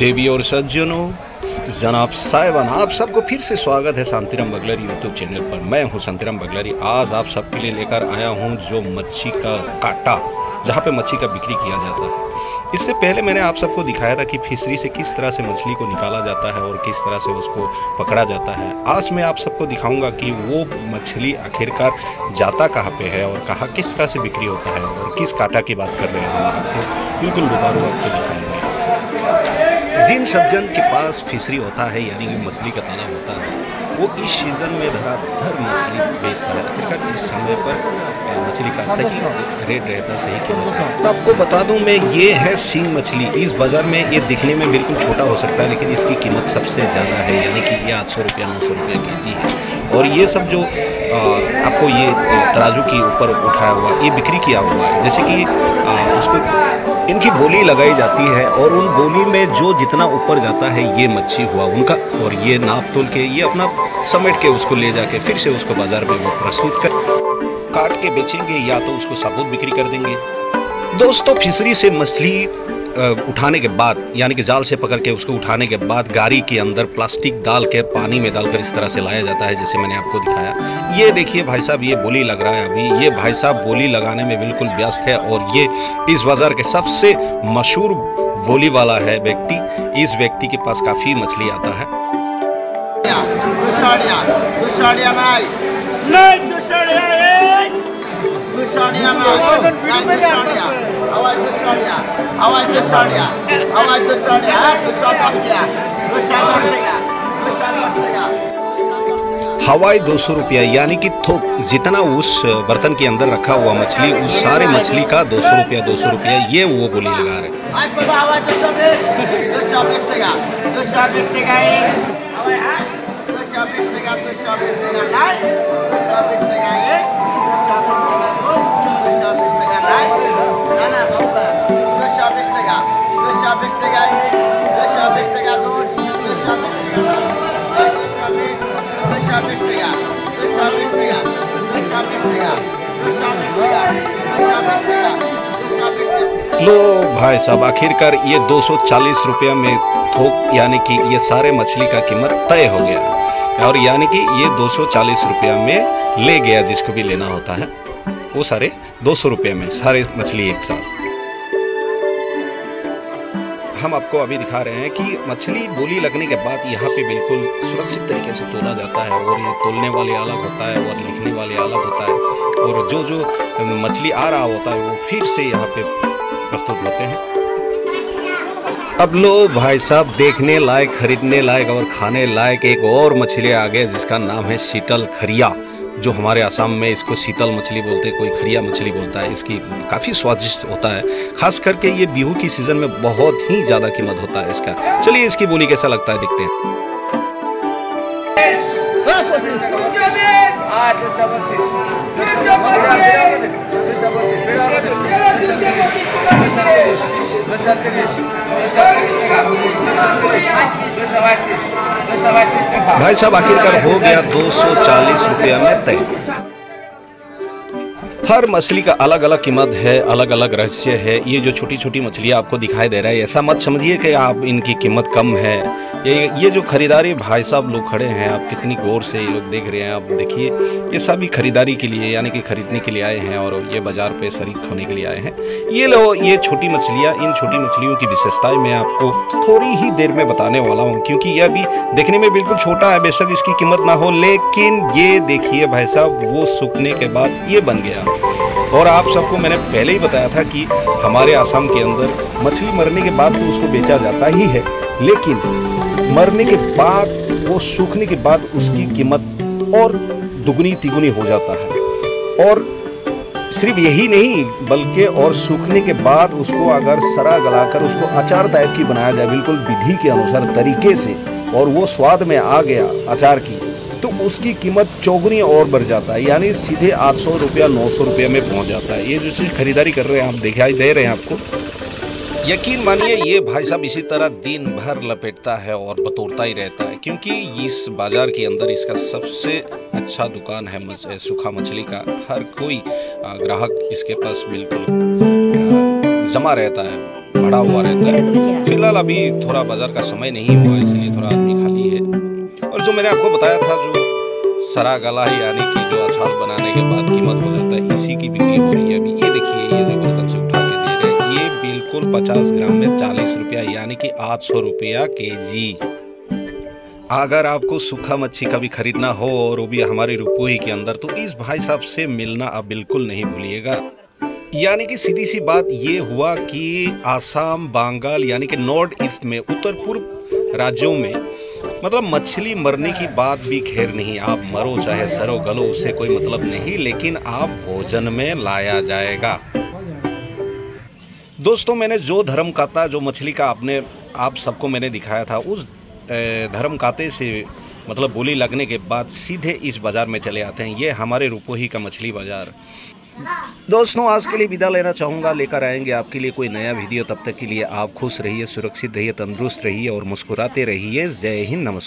देवी और सज्जनों, जनाब साहिबान, आप सबको फिर से स्वागत है शांतिराम बगलरी यूट्यूब चैनल पर। मैं हूं शांतिराम बगलरी। आज आप सबके लिए लेकर आया हूं जो मच्छी का काटा, जहां पे मच्छी का बिक्री किया जाता है। इससे पहले मैंने आप सबको दिखाया था कि फिशरी से किस तरह से मछली को निकाला जाता है और किस तरह से उसको पकड़ा जाता है। आज मैं आप सबको दिखाऊंगा कि वो मछली आखिरकार जाता कहाँ पे है और कहाँ किस तरह से बिक्री होता है और किस काटा की बात कर रहे हैं हम आपको बिल्कुल रूबरू आपको दिखाएंगे। जिन सज्जन के पास फिशरी होता है यानी कि मछली का तालाब होता है, वो इस सीज़न में धराधर मछली बेचता है। आखिरकार इस समय पर मछली का सही रेट रहता है, सही कीमत। तो आपको बता दूं मैं, ये है सींग मछली। इस बाज़ार में ये दिखने में बिल्कुल छोटा हो सकता है, लेकिन इसकी कीमत सबसे ज़्यादा है, यानी कि ये 800 रुपया 900 रुपये केजी है। और ये सब जो आपको ये तराजू के ऊपर उठाया हुआ, ये बिक्री किया हुआ है। जैसे कि उसको इनकी बोली लगाई जाती है और उन बोली में जो जितना ऊपर जाता है ये मच्छी हुआ उनका, और ये नाप तोल के ये अपना समेट के उसको ले जाके फिर से उसको बाजार में वो प्रस्तुत कर काट के बेचेंगे या तो उसको साबुत बिक्री कर देंगे। दोस्तों, फिशरी से मछली उठाने के बाद यानी कि जाल से पकड़ के उसको उठाने के बाद गाड़ी के अंदर प्लास्टिक डाल के पानी में डालकर इस तरह से लाया जाता है, जैसे मैंने आपको दिखाया। ये देखिए भाई साहब, ये बोली लग रहा है अभी। ये भाई साहब बोली लगाने में बिल्कुल व्यस्त है और ये इस बाजार के सबसे मशहूर बोली वाला है व्यक्ति। इस व्यक्ति के पास काफ़ी मछली आता है। हवाई 200 रुपया, यानी कि थोक जितना उस बर्तन के अंदर रखा हुआ मछली, उस सारे मछली का 200 रुपया 200 रुपया, ये वो बोली लगा रहे। लो भाई साहब, आखिरकार ये 240 रुपया में थोक, यानी कि ये सारे मछली का कीमत तय हो गया। और यानी कि ये 240 रुपया में ले गया, जिसको भी लेना होता है वो सारे 200 रुपये में सारे मछली एक साथ। हम आपको अभी दिखा रहे हैं कि मछली बोली लगने के बाद यहाँ पे बिल्कुल सुरक्षित तरीके से तोला जाता है, और ये तोलने वाले अलग होता है और लिखने वाले अलग होता है, और जो मछली आ रहा होता है वो फिर से यहाँ पे प्रस्तुत होते हैं। अब लो भाई साहब, देखने लायक, खरीदने लायक और खाने लायक एक और मछली आ गए, जिसका नाम है शीतल खरिया, जो हमारे असम में इसको शीतल मछली बोलते हैं, कोई खरिया मछली बोलता है। इसकी काफ़ी स्वादिष्ट होता है, खास करके ये बिहू की सीज़न में बहुत ही ज़्यादा कीमत होता है इसका। चलिए इसकी बोली कैसा लगता है, देखते हैं। भाई साहब, आखिरकार हो गया 240 रुपया में तय। हर मछली का अलग अलग कीमत है, अलग अलग रहस्य है। ये जो छोटी छोटी मछलियाँ आपको दिखाई दे रहा है, ऐसा मत समझिए कि आप इनकी कीमत कम है। ये जो खरीदारी भाई साहब लोग खड़े हैं, आप कितनी गौर से ये लोग देख रहे हैं, आप देखिए, ये सभी खरीदारी के लिए यानी कि खरीदने के लिए आए हैं और ये बाजार पे शरीक होने के लिए आए हैं। ये लो, ये छोटी मछलियाँ, इन छोटी मछलियों की विशेषताएं मैं आपको थोड़ी ही देर में बताने वाला हूँ, क्योंकि ये अभी देखने में बिल्कुल छोटा है, बेशक इसकी कीमत ना हो, लेकिन ये देखिए भाई साहब, वो सूखने के बाद ये बन गया। और आप सबको मैंने पहले ही बताया था कि हमारे असम के अंदर मछली मरने के बाद तो उसको बेचा जाता ही है, लेकिन मरने के बाद, वो सूखने के बाद उसकी कीमत और दुगनी तिगुनी हो जाता है। और सिर्फ यही नहीं, बल्कि और सूखने के बाद उसको अगर सरा गलाकर उसको अचार टाइप की बनाया जाए बिल्कुल विधि के अनुसार तरीके से, और वो स्वाद में आ गया अचार की, तो उसकी कीमत चौगुनी और बढ़ जाता है, यानी सीधे 800 रुपया 900 रुपये में पहुंच जाता है। ये जो चीज़ खरीदारी कर रहे हैं आप, दिखाई दे रहे हैं आपको, यकीन मानिए ये भाई साहब इसी तरह दिन भर लपेटता है और बतौरता ही रहता है, क्योंकि इस बाजार के अंदर इसका सबसे अच्छा दुकान है सूखा मछली का। हर कोई ग्राहक इसके पास बिल्कुल जमा रहता है, भरा हुआ रहता है। फिलहाल अभी थोड़ा बाजार का समय नहीं हुआ, इसलिए थोड़ा आदमी खाली है। और जो मैंने आपको बताया था, जो सरा गला है यानी कि जो अचार बनाने के बाद कीमत हो जाता है, इसी की बिक्री हो रही है अभी। ये देखिए, ये बर्तन से उठा के दे रहे हैं। ये बिल्कुल 50 ग्राम में 40 रुपया यानी कि 800 रुपया केजी। अगर आपको सूखा मच्छी का भी खरीदना हो और वो भी हमारे रुपये के अंदर, तो इस भाई साहब से मिलना आप बिल्कुल नहीं भूलिएगा। यानी कि सीधी सी बात ये हुआ कि आसाम, बंगाल यानी कि नॉर्थ ईस्ट में, उत्तर पूर्व राज्यों में मतलब मछली मरने की बात भी खैर नहीं। आप मरो चाहे सरो गलो, उससे कोई मतलब नहीं, लेकिन आप भोजन में लाया जाएगा। दोस्तों, मैंने जो धर्म काता, जो मछली का आप सबको मैंने दिखाया था, उस धर्म काते से मतलब बोली लगने के बाद सीधे इस बाज़ार में चले आते हैं। ये हमारे रुपोही का मछली बाज़ार। दोस्तों, आज के लिए विदा लेना चाहूँगा। लेकर आएंगे आपके लिए कोई नया वीडियो। तब तक के लिए आप खुश रहिए, सुरक्षित रहिए, तंदुरुस्त रहिए और मुस्कुराते रहिए। जय हिंद, नमस्कार।